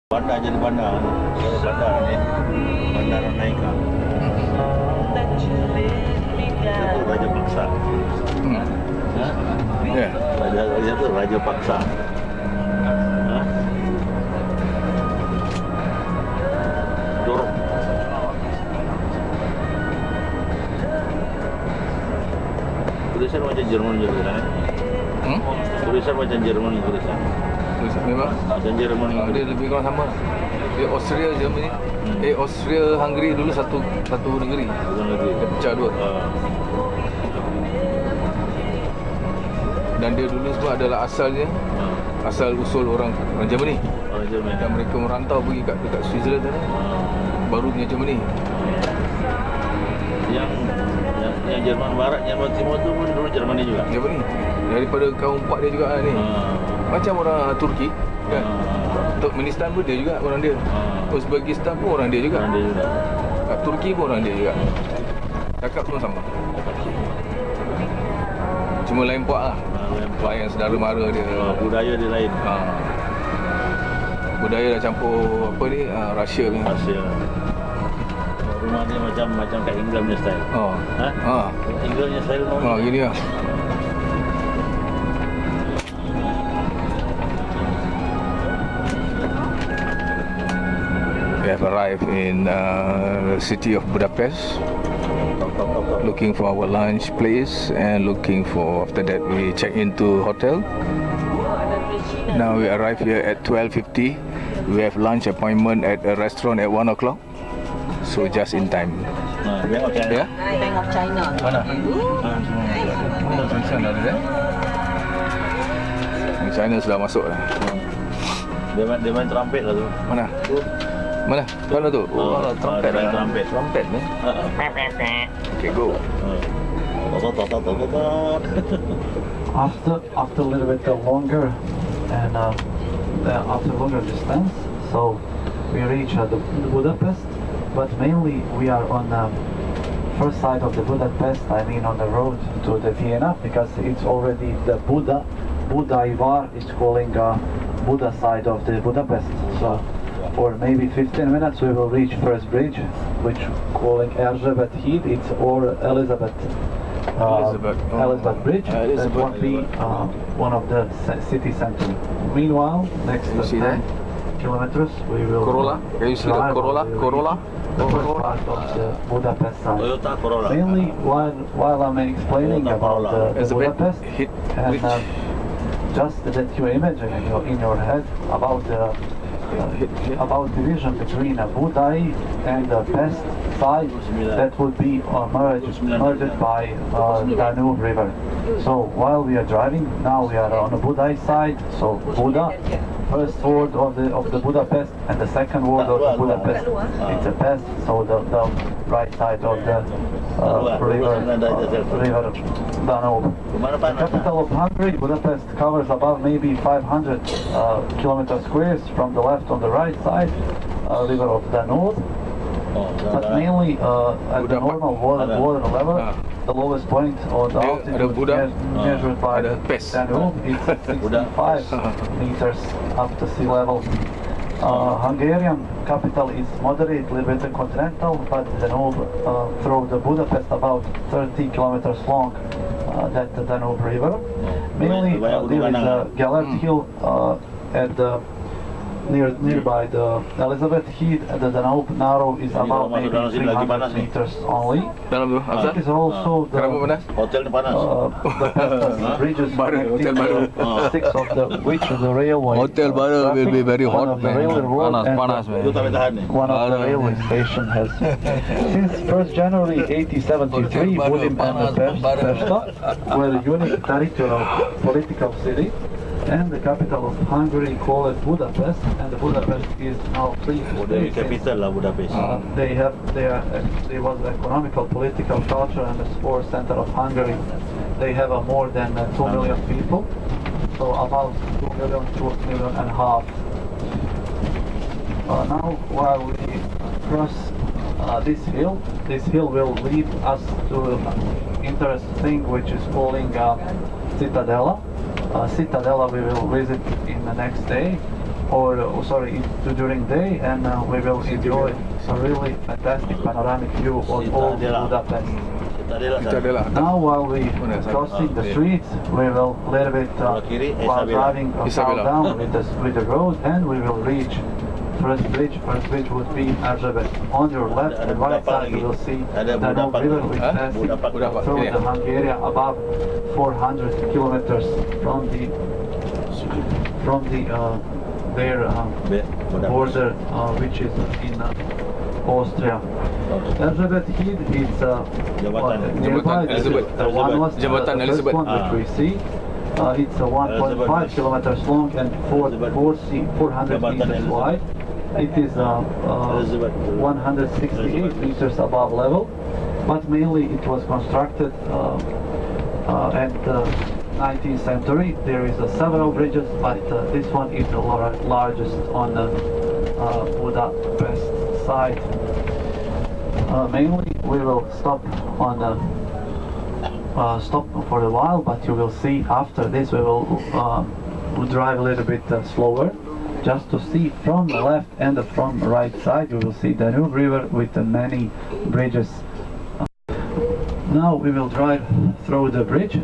Bandar jadi bandar. Bandar ni. Bandar Naika. Itu Raja Paksa. Ya. Raja itu Raja Paksa. Dorong. Tulisan macam Jerman juga kan? Tulisan macam Jerman tulisan. Memang Macam Jerman. dia lebih kurang sama. Dia Austria Germany. Austria Hungary dulu satu negeri. Bukan lagi. Dia pecah dua. Dan dia dulu semua adalah asalnya asal usul orang Germany. Orang Jerman. Dan mereka merantau pergi dekat Switzerland sana. Baru punya Germany. Yang Jerman Barat, Jerman Timur tu pun dulu Jermani juga. Germany. Daripada kaum empat dia juga ni. Macam orang Turki kan. Turkmenistan pun dia juga orang dia. Uzbekistan pun orang dia juga. Orang dia juga. Turki pun orang dia juga. Cakap pun sama. Cuma lain puak lah. Puak yang saudara mara dia. Budaya dia lain. Budaya dah campur apa ni, Russia ni. Russia. Rumah dia macam kat England punya style. England punya style normal. Gini lah. We have arrived in the city of Budapest, looking for our lunch place and looking for, after that we check into hotel. Now we arrive here at 12:50. We have lunch appointment at a restaurant at 1 o'clock, so just in time. Bank of China. Ya? Bank of China. Mana? China sudah masuk dah. Dia main trumpet lah tu. Mana? Mana? Mana tu? Trumpet lah. Trumpet ni. Okay, go. After a little bit longer and after longer distance, so we reach the Budapest, but mainly we are on the first side of the Budapest, I mean on the road to the Vienna, because it's already the Budaivar is calling Buda side of the Budapest. So for maybe 15 minutes we will reach first bridge, which calling Erzsébet híd, it's or Elizabeth Bridge. That won't be one of the city center. Meanwhile, next 10 kilometers we will Corolla. Can you see the Corolla? The first part of the Budapest side. Toyota Corolla. Mainly while I'm explaining about the Budapest, and just that you imagine in your head about the division between Budai and the Pest side, that would be merged by Danube River. So while we are driving, now we are on the Budai side, so Buda, first word of the Budapest, and the second word of the Budapest, it's a Pest, so the right side of the river Danube. The capital of Hungary, Budapest, covers about maybe 500 kilometer squares from the left on the right side, river of Danube. But mainly at the normal water level, the lowest point or the altitude measured by the Danube is 65 meters up to sea level. Hungarian capital is moderate, little bit continental, but the Danube through the Budapest about 30 kilometers long. That the Danube River. Mainly there is a Gellert Hill at the nearby the Elizabeth Heath, and the Danube Narrow is about maybe 300 meters only. It is also the bridges connecting 6 of the which the railway. Hotel Bara will be very hot, man. One of the railway station has since 1st January 1873 Budapest and Pesta were a unique territorial political city, and the capital of Hungary called it Budapest, and the Budapest is now free. The capital lah Budapest. They was economical, political, culture, and the sports center of Hungary. They have more than 2 million people, so about 2 million and a half. Now while we cross this hill will lead us to interesting which is calling Citadella. Citadella we will visit in the next day. or during day, and we will enjoy a really fantastic panoramic view of all Budapest. Now while we crossing the streets, we will a little bit while driving down with the road, and we will reach first bridge. First bridge would be Erzsébet. On your left and right side you will see the Danube River which passes through the Hungary above 400 kilometers from the their border which is in Austria. Erzsébet híd is nearby. Jembatan The first one which we see. It's 1.5 kilometers long and 400 meters wide. It is 168 meters above level, but mainly it was constructed at the 19th century. There is several bridges, but this one is the largest on the Budapest side. Mainly we will stop on stop for a while, but you will see after this we will drive a little bit slower, just to see from the left and from the right side. You will see the Danube River with many bridges. Now we will drive through the bridge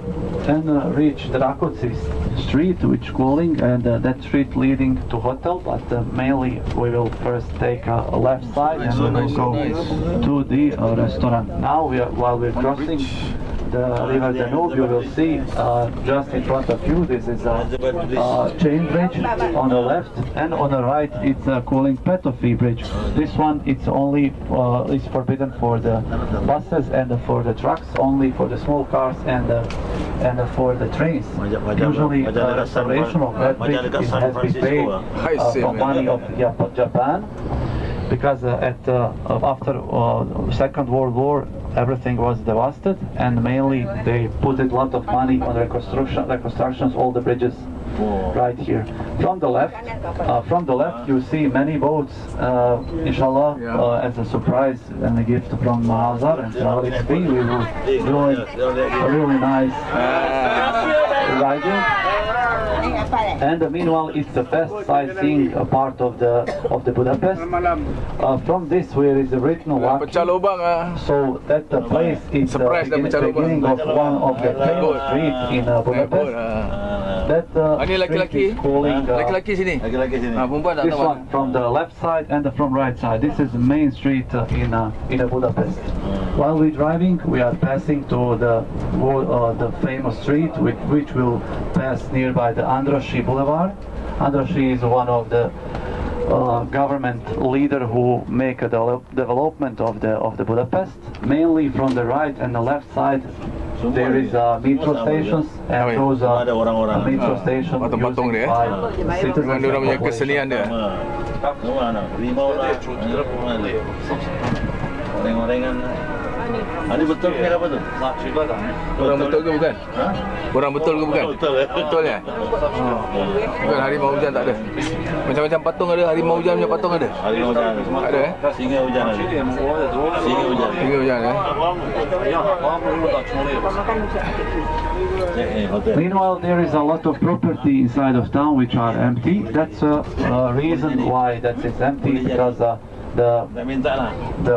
and reach the Rákóczi street, which calling, and that street leading to hotel, but mainly we will first take a left side and we will go to the restaurant. Now while we're crossing the river Danube, you will see just in front of you, this is a chain bridge on the left, and on the right it's calling Petőfi Bridge. This one it's only is forbidden for the buses and for the trucks, only for the small cars and for the trains. Usually the restoration of that bridge has been paid from money of Japan, because after Second World War everything was devastated, and mainly they put a lot of money on reconstructions all the bridges right here. From the left you see many boats, inshallah, as a surprise and a gift from Hazar and Travel XP. We will do a really nice riding. And meanwhile, it's the best sightseeing part of the Budapest. From this, where is written walking, so that the place is the beginning of one of the famous streets in Budapest. That street is calling this one from the left side and from right side. This is the main street in Budapest. While we're driving, we are passing to the famous street which will pass nearby the Andrássy Boulevard. Andrássy is one of the government leader who make a development of the Budapest. mainly from the right and the left side there is metro stations, and those metro stations used by citizens of kesenian dia. Ini betul ke apa tu? Orang betul ke bukan? Orang betul ke bukan? Betul ya? Betul ya? Bukan harimau hujan tak ada. Macam-macam patung ada, harimau hujan punya patung ada. Harimau hujan ada Singa hujan ada. Singa hujan. Singa hujan ya. Meanwhile, there is a lot of property inside of town which are empty. That's a reason why that it's empty, because the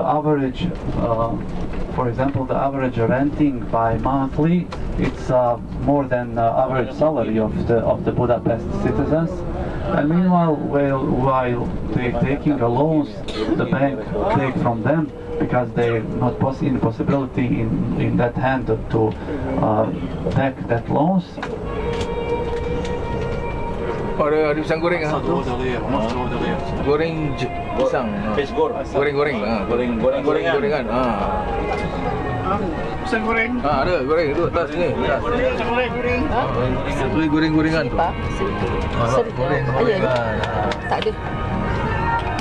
average, for example, the average renting by monthly, it's more than average salary of the Budapest citizens. And meanwhile, while they're taking a loans, the bank take from them, because they're not in possibility in that hand to take that loans. Ada pisang goreng ah. Goreng pisang. Goreng-goreng. Goreng-gorengan. Pisang goreng. Ada goreng itu atas ni. Itu goreng-gorengan tu. Goreng-gorengan. Tak ada.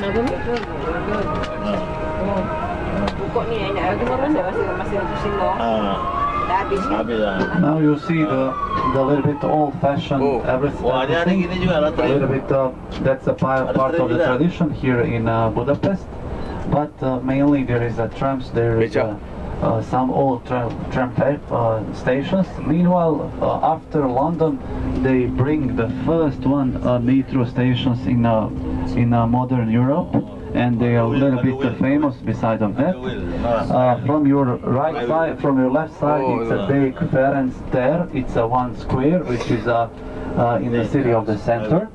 Nama ni? Pokok ni nak bagi orang dah masih pusing dah. Dah habis. Now you see the little bit old-fashioned everything. A little bit that's a part of the tradition here in Budapest. But mainly there is a trams, there is some old tram stations. Meanwhile, after London, they bring the first metro stations in modern Europe, and they are a little bit famous beside of that. From your right side, from your left side, it's a big Ferenc. It's a one square, which is in the city of the center,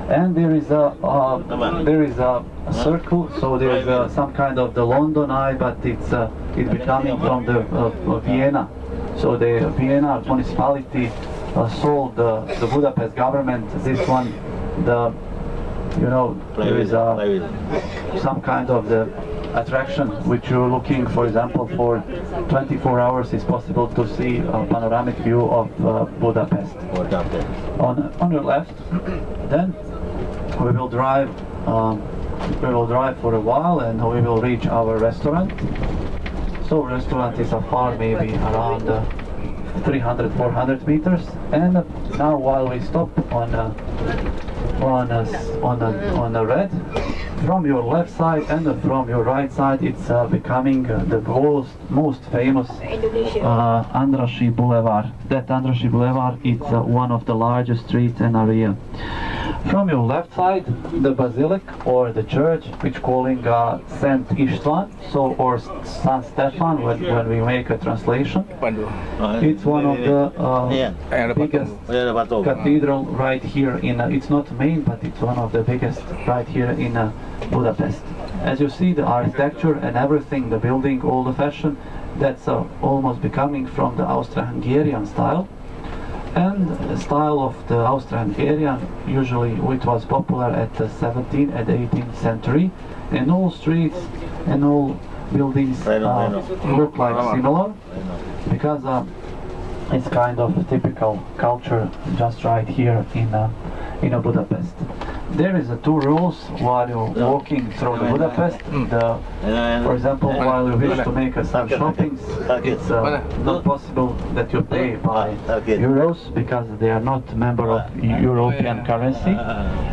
and there is a circle. So there is some kind of the London Eye, but it's becoming from the Vienna. So the Vienna municipality sold the Budapest government this one. There is some kind of the attraction which you're looking, for example, for 24 hours is possible to see a panoramic view of Budapest. On your left, then we will drive for a while, and we will reach our restaurant. So restaurant is afar, maybe around 300-400 meters, and now while we stop on the red, from your left side and from your right side, it's becoming the most famous Andrassy Boulevard. That Andrassy Boulevard is one of the largest streets in area. From your left side, the basilic or the church, which calling Saint István, or San Stefan when we make a translation. It's one of the biggest cathedral right here in. It's not main, but it's one of the biggest right here in Budapest. As you see, the architecture and everything, the building, all the fashion, that's almost becoming from the Austro-Hungarian style. And the style of the Austro-Hungarian, usually it was popular at the 17th and 18th century, and all streets and all buildings look like similar, because it's kind of a typical culture just right here in Budapest. There is two rules while you're walking through the Budapest. For example, while you wish to make some shopping, it's not possible that you pay by euros, because they are not member of European currency.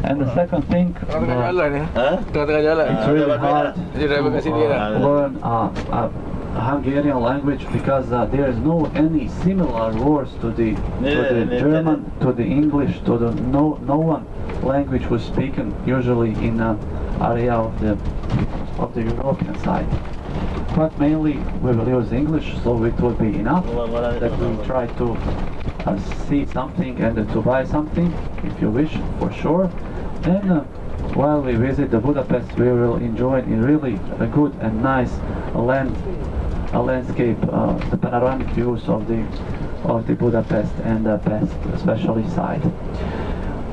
And the second thing, it's really hard to learn Hungarian language, because there is no any similar words to the German, to the English, to the no one language was spoken usually in area of the European side. But mainly we will use English, so it will be enough that we try to see something and to buy something if you wish, for sure. And while we visit the Budapest, we will enjoy in really a good and nice landscape, the panoramic views of the Budapest and the Pest especially side.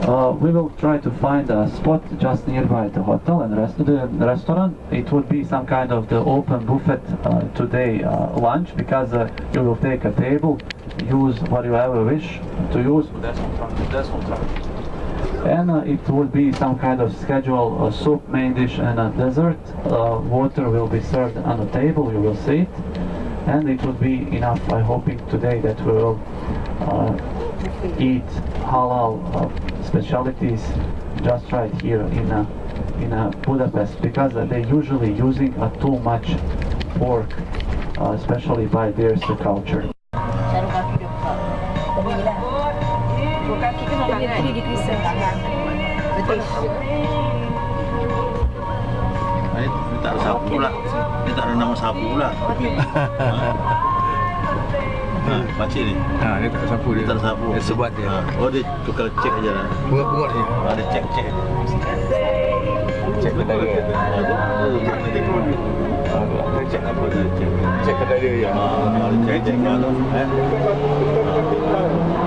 We will try to find a spot just nearby the hotel and the restaurant. It would be some kind of the open buffet today lunch, because you will take a table, use whatever you wish to use, and it would be some kind of schedule, soup, main dish and a dessert. Water will be served on the table, you will see it, and it would be enough. I'm hoping today that we will eat halal specialties just right here in Budapest, because they're usually using too much pork, especially by their culture. Dia tak ada sapu pula. Dia tak ada nama sapu pula. Pakcik ni. Dia tak ada sapu dia. Dia tak ada sapu. Dia sebat dia. Oh, dia tukar cek aja lah. Bunga-bunga dia. Ada cek. Cek kedai dia. Cek apa dia? Cek kedai dia ya. Ada cek mana?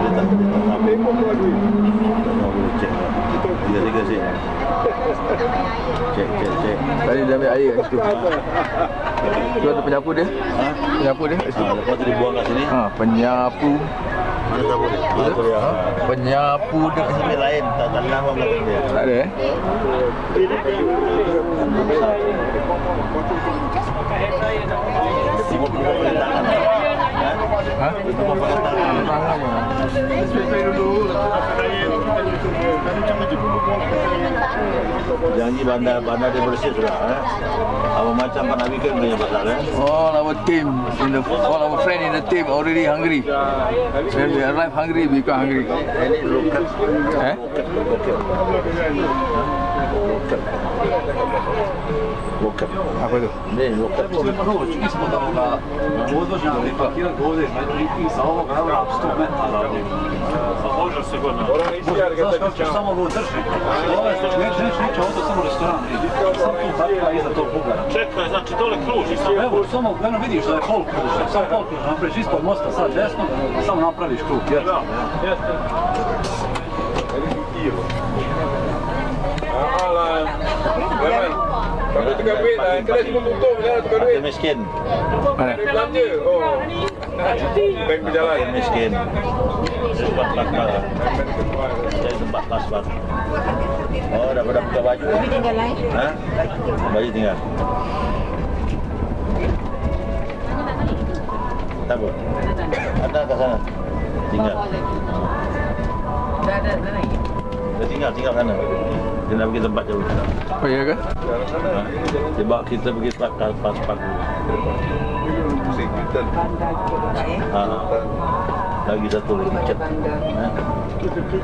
Dia tak sapu. Cek. Tiga sih. Cek. Tadi dia ambil air kat situ. Tu ada penyapu dia. Penyapu dia kat situ. Lepas tu dibuang kat sini. Penyapu. Mana sapu dia? Penyapu dia kat sini. Lain, tak ada nama belakang dia. Tak ada Tengok pakai tangan. Tengok pakai tangan. Tangan je. Janji bandar dia bersih sudah. Apa macam Pak Nabi kan punya pasal All our team, all our friend in the team already hungry. When we arrive hungry, we become hungry. Ini lokal. Lokal. Apa tu? Ini lokal. Samo ovo drži. Neće ovdje samo restoran. Samo tu patka iza tog bugara. Čekaj, znači dole kruži. Evo, samo vidiš da je pol kruž. Samo pol kruž napraviš ispod mosta, sad desno, samo napraviš krug. Kalau tukar duit lah, kedai semua tutup sekarang tukar duit. Ada miskin. Mana? Dari belanja, oh. Bank berjalan. Ada miskin. Tempat las-las. Jadi tempat las-las. Oh, dah pada buka baju. Tapi tinggal lain. Hah? Baju tinggal. Tak apa. Ada ke sana? Tinggal. Dah lagi. Dia tinggal sana. Dia nak pergi tempat jauh. Oh ya ke? Dia bawa kita pergi pas park. Lagi satu lagi cat.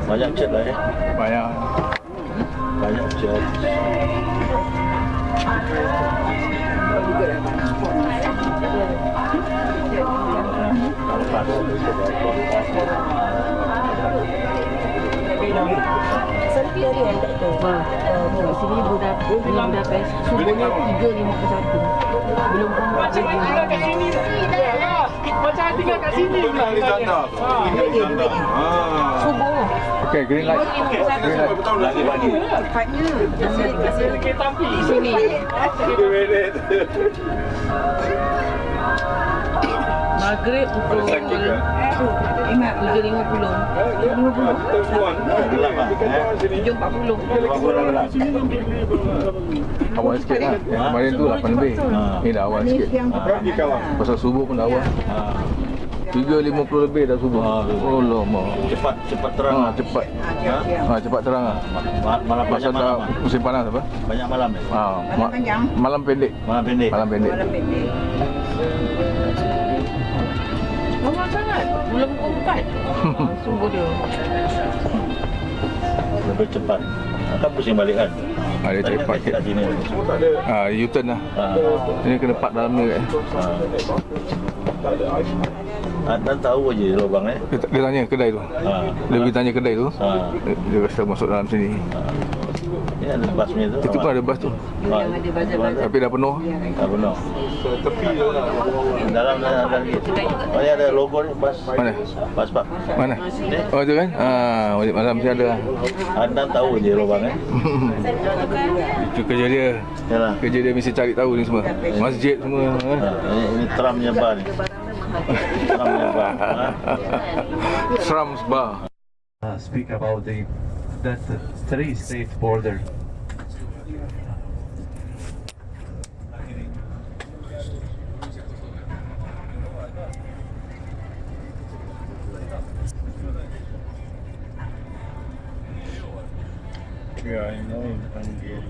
Banyak cat lah Banyak. Banyak cat. Selfie hari yang tak tahu. Di sini Budapest. Subuhnya 3.51. Belum pun Tinggal kat sini pula. subuh. Okay, green light. Green light. Lagi pagi. Cepatnya. Di sini. Maghrib pukul ingat 3.50. Gelap lah. 7.40. Awal sikit lah. Kemarin tu 8 lebih. Ni dah awal sikit. Pasal subuh pun dah awal. 3.50 lebih dah subuh. Oh lama. Cepat terang. Cepat. Cepat terang lah. Malam Pasal banyak malam. dah musim panas apa? Banyak malam Malam pendek. Malam pendek. Lama sangat. Belum pukul 4. Subuh dia. Lebih cepat. Kan pusing balik kan. Dia cari park kat sini. U-turn lah. Ini kena park dalam ni. Dan tahu aje lubang Dia tanya kedai tu. Dia pergi tanya kedai tu. Dia kata masuk dalam sini. Ini ada busnya tu. Itu pun ada bas tu. Yang ada bazar-bazar. Tapi dah penuh. Tak benar. Dalam ada lagi. Oh, ni ada logo ni bas. Mana? Bas pak. Mana? Oh tu kan? Wajib malam mesti ada lah. Anda tahu je lubang Itu kerja dia. Yalah. Kerja dia mesti cari tahu ni semua. Masjid semua. Ini tramnya bar ni. Tramnya bar. Trams bar. Speak about that three-state border. Yeah, I know in Hungary.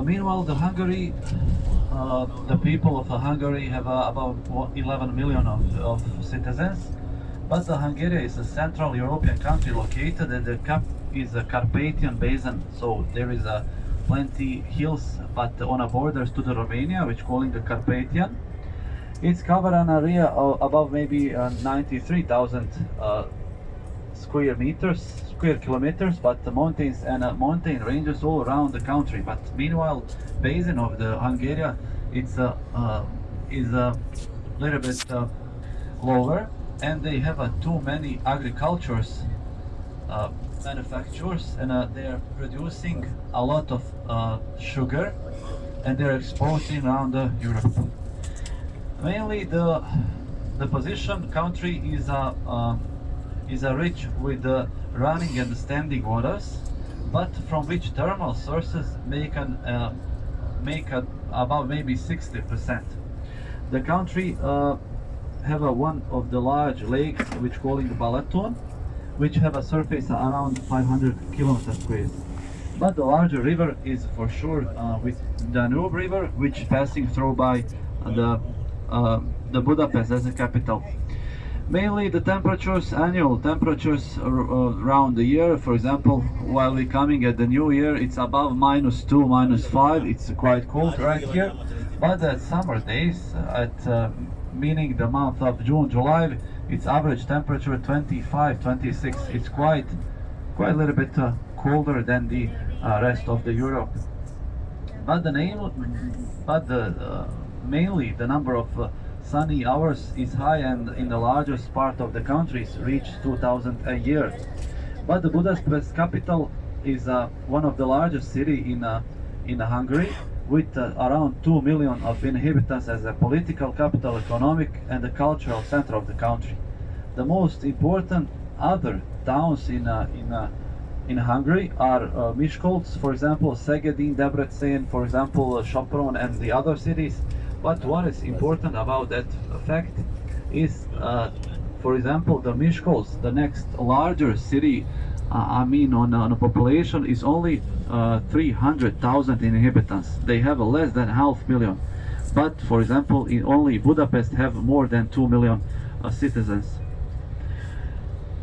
Meanwhile, the people of Hungary have about 11 million of citizens, but Hungary is a Central European country located at the Carpathian Basin, so there is a plenty hills, but on a borders to the Romania, which calling the Carpathian. It's covered an area of above maybe 93,000 square kilometers, but the mountains and mountain ranges all around the country. But meanwhile, basin of the Hungary, it's is a little bit lower, and they have too many agricultures manufacturers, and they are producing a lot of sugar, and they're exporting around Europe. Mainly the position country is rich with running and standing waters, but from which thermal sources make about maybe 60%. The country have one of the large lakes, which calling Balkan, which have a surface around 500 kilometers square. But the larger river is for sure with Danube River, which passing through by the Budapest as a capital. Mainly the temperatures, annual temperatures around the year. For example, while we're coming at the new year, it's above -2, -5. It's quite cold right here. But at summer days, meaning the month of June, July, its average temperature 25, 26. It's quite a little bit colder than the rest of the Europe. But mainly the number of sunny hours is high, and in the largest part of the countries reach 2,000 a year. But the Budapest capital is one of the largest city in Hungary, with around 2 million of inhabitants as a political capital, economic and the cultural center of the country. The most important other towns in Hungary are Miskolc, for example, Szegedin, Debrecen, for example, Sopron and the other cities. But what is important about that fact is, for example, the Miskolc, the next larger city, on a population is only 300,000 inhabitants. They have less than 500,000. But for example, in only Budapest have more than 2 million citizens.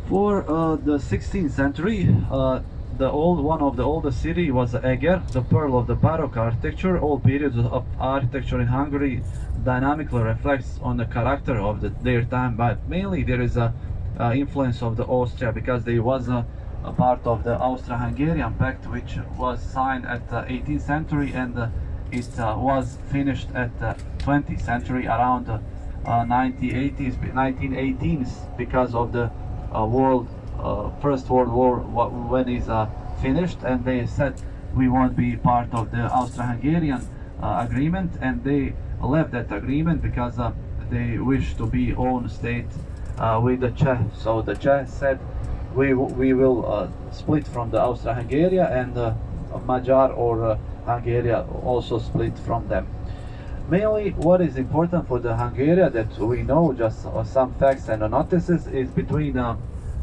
For the 16th century, one of the oldest city was Eger, the pearl of the Baroque architecture. All periods of architecture in Hungary dynamically reflects on the character of their time, but mainly there is a influence of the Austria, because there was a part of the Austro-Hungarian Pact, which was signed at the 18th century, and it was finished at the 20th century, around 1918s, because of the First World War when it's finished, and they said we won't be part of the Austro-Hungarian agreement, and they left that agreement because they wish to be own state with the Czech. So the Czech said we will split from the Austro-Hungary, and Magyar or Hungary also split from them. Mainly what is important for the Hungary that we know, just some facts and notices, is between a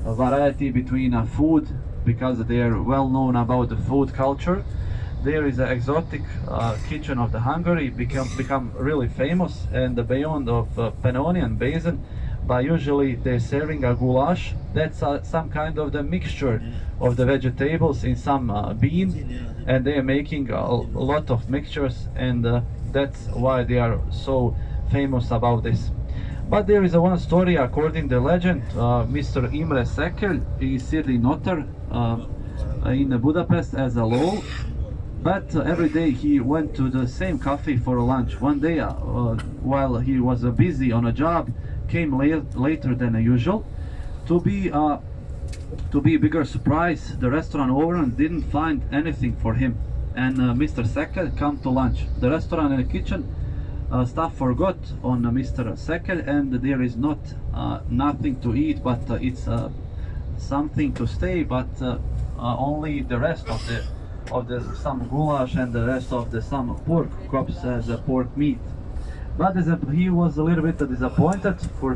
variety between food, because they are well known about the food culture. There is an exotic kitchen of the Hungary become really famous, and beyond of Pannonian Basin, by usually they're serving a goulash. That's some kind of the mixture of the vegetables in some bean, and they are making a lot of mixtures, and that's why they are so famous about this. But there is one story, according to the legend. Mr. Imre Sekel is sitting notar in Budapest as a law, but every day he went to the same cafe for lunch. One day, while he was busy on a job, came later than usual. To be bigger surprise, the restaurant owner didn't find anything for him, and Mr. Sekel come to lunch. The restaurant and the kitchen staff forgot on Mr. Sekel, and there is not nothing to eat, but it's something to stay, but only the rest of the some goulash and the rest of the some pork chops as a pork meat. But he was a little bit disappointed for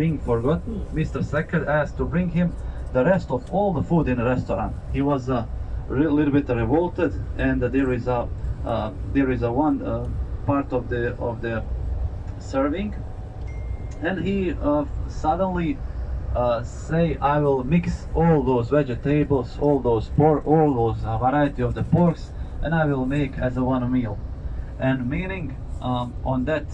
being forgotten. Mr. Sekel asked to bring him the rest of all the food in the restaurant. He was a little bit revolted, and there is a one part of the serving, and he suddenly say, I will mix all those vegetables, all those variety of the porks and I will make as a one meal. And meaning on that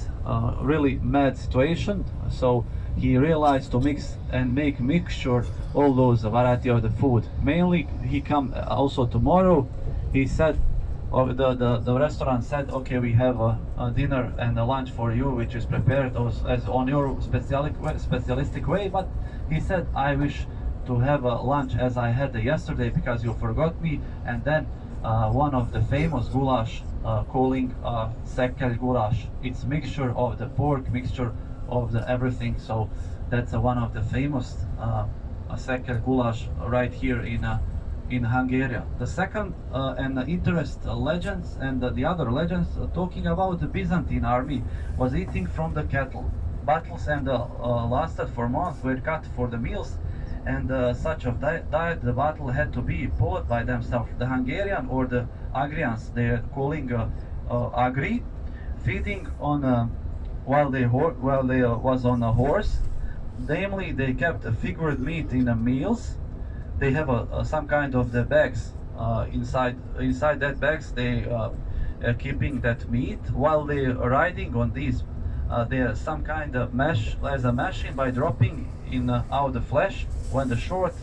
really mad situation, so he realized to mix and make mixture all those variety of the food. Mainly he come also tomorrow. He said, or the restaurant said, okay, we have a dinner and a lunch for you, which is prepared as on your specialistic way. But he said, I wish to have a lunch as I had yesterday because you forgot me. And then one of the famous goulash calling sekkel goulash. It's mixture of the pork, mixture of the everything. So that's one of the famous sekkel goulash right here in Hungary. The second and the interest legends and the other legends talking about the Byzantine army was eating from the cattle. Battles and lasted for months, were cut for the meals, and such of diet the battle had to be fought by themselves. The Hungarian or the Agrians, they are calling Agri, feeding on while they was on a horse. Namely, they kept figured meat in the meals. They have some kind of the bags inside that bags. They are keeping that meat while they are riding on these. There some kind of mesh as a machine by dropping in out the flesh when the short